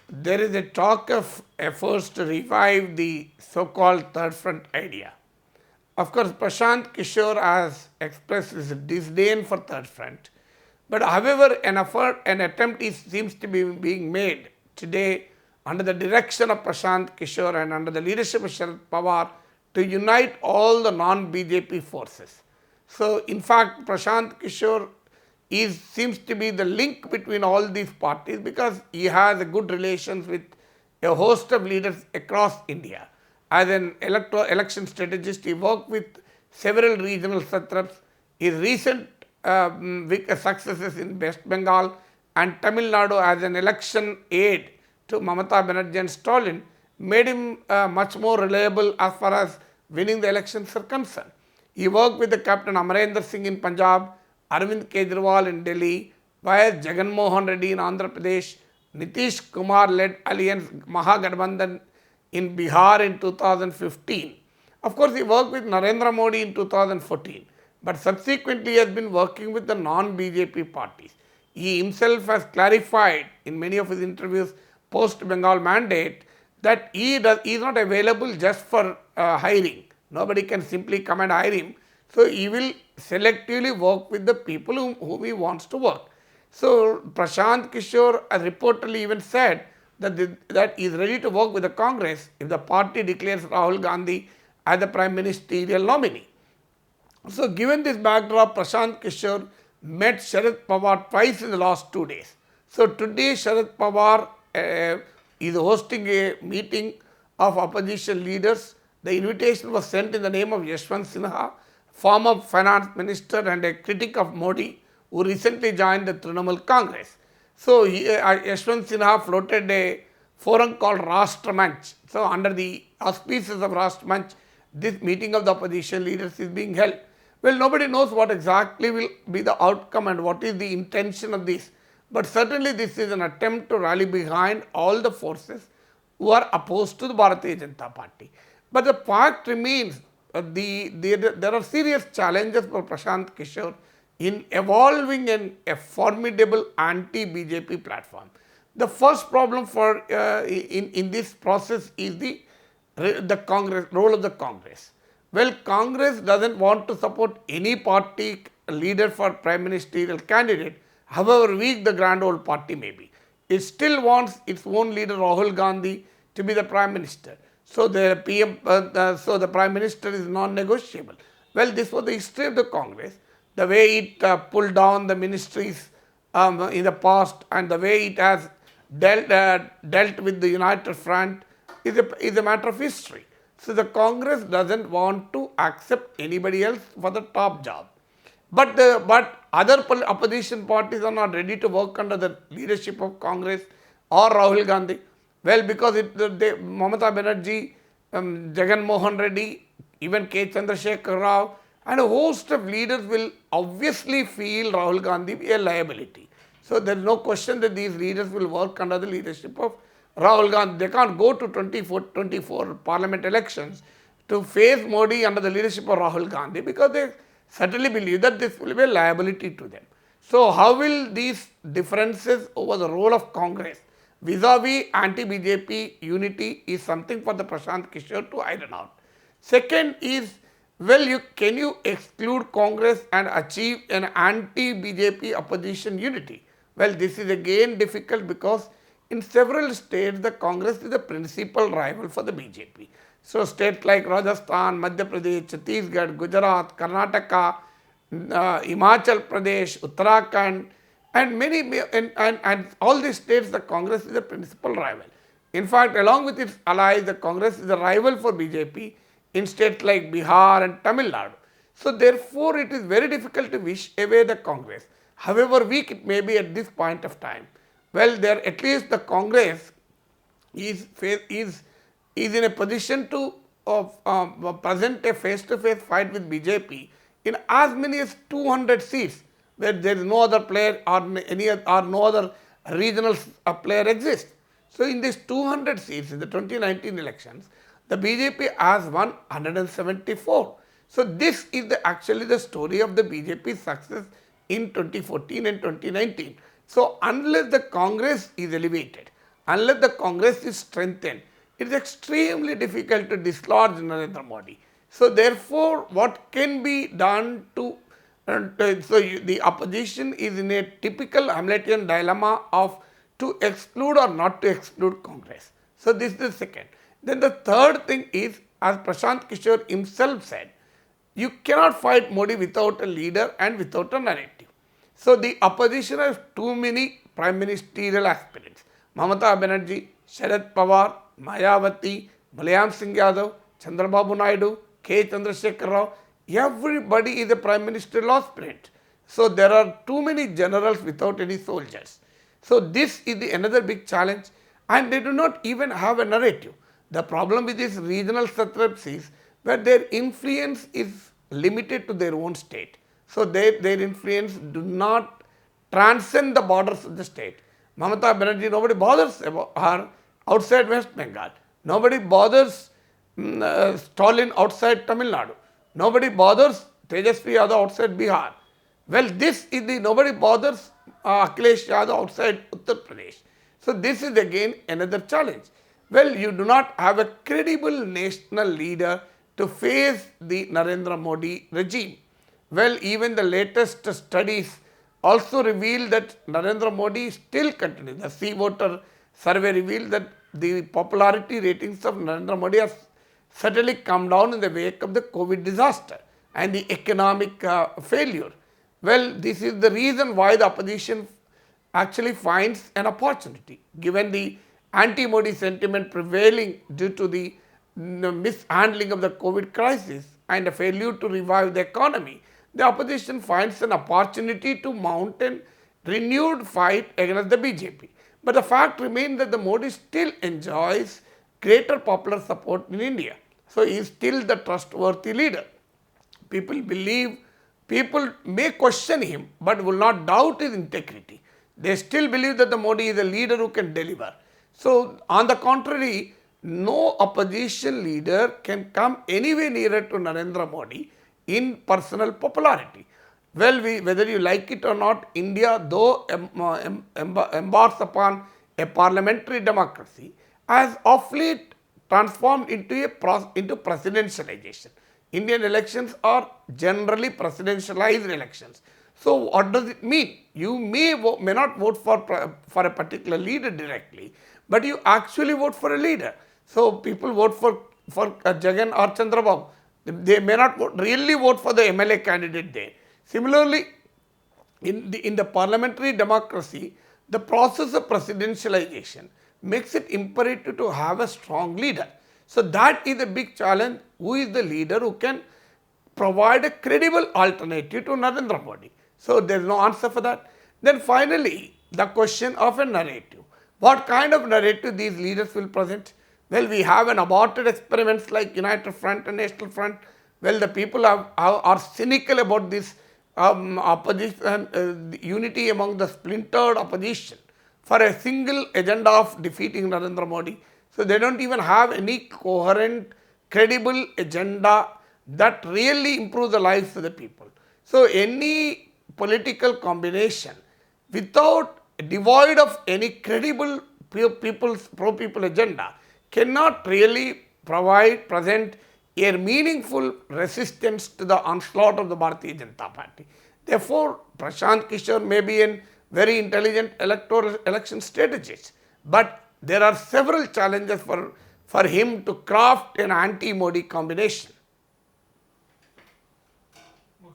there is a talk of efforts to revive the so-called third front idea. Of course, Prashant Kishor has expressed his disdain for third front, but however, an attempt seems to be being made today under the direction of Prashant Kishor and under the leadership of Sharad Pawar to unite all the non-BJP forces. So, in fact, Prashant Kishor seems to be the link between all these parties because he has a good relations with a host of leaders across India. As an election strategist, he worked with several regional satraps. His recent successes in West Bengal and Tamil Nadu as an election aide to Mamata Banerjee and Stalin made him much more reliable as far as winning the elections are concerned. He worked with the Captain Amarendra Singh in Punjab, Arvind Kejriwal in Delhi, Y.S. Jagan Mohan Reddy in Andhra Pradesh, Nitish Kumar led Alliance Mahagathbandhan in Bihar in 2015. Of course, he worked with Narendra Modi in 2014, but subsequently he has been working with the non-BJP parties. He himself has clarified in many of his interviews post-Bengal mandate that he is not available just for hiring. Nobody can simply come and hire him. So, he will selectively work with the people whom he wants to work. So, Prashant Kishor has reportedly even said that he is ready to work with the Congress if the party declares Rahul Gandhi as the prime ministerial nominee. So, given this backdrop, Prashant Kishor met Sharad Pawar twice in the last 2 days. So, today Sharad Pawar is hosting a meeting of opposition leaders. The invitation was sent in the name of Yashwant Sinha, former finance minister and a critic of Modi, who recently joined the Trinamool Congress. So, Yashwant Sinha floated a forum called Rashtriya Manch. So, under the auspices of Rashtriya Manch, this meeting of the opposition leaders is being held. Well, nobody knows what exactly will be the outcome and what is the intention of this. But certainly this is an attempt to rally behind all the forces who are opposed to the Bharatiya Janata Party. But the fact remains, there are serious challenges for Prashant Kishor in evolving a formidable anti-BJP platform. The first problem in this process is the role of the Congress. Well, Congress doesn't want to support any party leader for prime ministerial candidate, however weak the grand old party may be. It still wants its own leader Rahul Gandhi to be the prime minister. So the prime minister is non-negotiable. Well, this was the history of the Congress. The way it pulled down the ministries in the past and the way it has dealt with the United Front is a matter of history. So the Congress doesn't want to accept anybody else for the top job. But other opposition parties are not ready to work under the leadership of Congress or Rahul Gandhi. Well, because Mamata Banerjee, Jagan Mohan Reddy, even K. Chandrasekhar Rao and a host of leaders will obviously feel Rahul Gandhi a liability. So there is no question that these leaders will work under the leadership of Rahul Gandhi. They can't go to 24 parliament elections to face Modi under the leadership of Rahul Gandhi because they certainly believe that this will be a liability to them. So how will these differences over the role of Congress vis-a-vis anti-BJP unity is something for the Prashant Kishor to iron out. Second is, well, can you exclude Congress and achieve an anti-BJP opposition unity? Well, this is again difficult because in several states the Congress is the principal rival for the BJP. So states like Rajasthan, Madhya Pradesh, Chhattisgarh, Gujarat, Karnataka, Himachal Pradesh, Uttarakhand, and all these states the Congress is the principal rival. In fact, along with its allies, the Congress is a rival for BJP in states like Bihar and Tamil Nadu. So therefore, it is very difficult to wish away the Congress, however weak it may be at this point of time. Well, at least the Congress is in a position to present a face-to-face fight with BJP in as many as 200 seats where there is no other player or no other regional player exists. So in these 200 seats in the 2019 elections, the BJP has won 174. So this is actually the story of the BJP's success in 2014 and 2019. So unless the Congress is elevated, unless the Congress is strengthened, it is extremely difficult to dislodge Narendra Modi. So therefore, what can be done to the opposition is in a typical Hamletian dilemma of to exclude or not to exclude Congress. So this is the second. Then the third thing is, as Prashant Kishor himself said, you cannot fight Modi without a leader and without a narrative. So the opposition has too many prime ministerial aspirants. Mamata Banerjee, Sharad Pawar, Mayawati, Mulayam Singh Yadav, Chandrababu Naidu, K. Chandrasekhar Rao, everybody is a prime ministerial aspirant. So there are too many generals without any soldiers. So this is another big challenge, and they do not even have a narrative. The problem with these regional satraps is where their influence is limited to their own state. So their influence do not transcend the borders of the state. Mamata Banerjee, nobody bothers about her outside West Bengal. Nobody bothers Stalin outside Tamil Nadu. Nobody bothers Tejasvi Yadav outside Bihar. Well, this is nobody bothers Akhilesh Yadav outside Uttar Pradesh. So this is again another challenge. Well, you do not have a credible national leader to face the Narendra Modi regime. Well, even the latest studies also reveal that Narendra Modi still continues. The C voter survey revealed that the popularity ratings of Narendra Modi have certainly come down in the wake of the COVID disaster and the economic failure. Well, this is the reason why the opposition actually finds an opportunity, given the anti-Modi sentiment prevailing due to the mishandling of the COVID crisis and a failure to revive the economy. The opposition finds an opportunity to mount a renewed fight against the BJP. But the fact remains that the Modi still enjoys greater popular support in India. So he is still the trustworthy leader. People may question him, but will not doubt his integrity. They still believe that the Modi is a leader who can deliver. So on the contrary, no opposition leader can come anywhere nearer to Narendra Modi in personal popularity. Well, whether you like it or not, India, though embarks upon a parliamentary democracy, has of late transformed into presidentialization. Indian elections are generally presidentialized elections. So what does it mean? You may not vote for a particular leader directly, but you actually vote for a leader. So people vote for Jagan or Chandrababu. They may not really vote for the MLA candidate there. Similarly, in the parliamentary democracy, the process of presidentialization makes it imperative to have a strong leader. So that is a big challenge. Who is the leader who can provide a credible alternative to Narendra Modi? So there is no answer for that. Then finally, the question of a narrative. What kind of narrative these leaders will present? Well, we have an aborted experiments like United Front and National Front. Well, the people are cynical about this opposition, unity among the splintered opposition for a single agenda of defeating Narendra Modi. So they don't even have any coherent, credible agenda that really improves the lives of the people. So any political combination devoid of any credible pro-people agenda cannot really present a meaningful resistance to the onslaught of the Bharatiya Janata Party. Therefore, Prashant Kishor may be a very intelligent election strategist, but there are several challenges for him to craft an anti-Modi combination.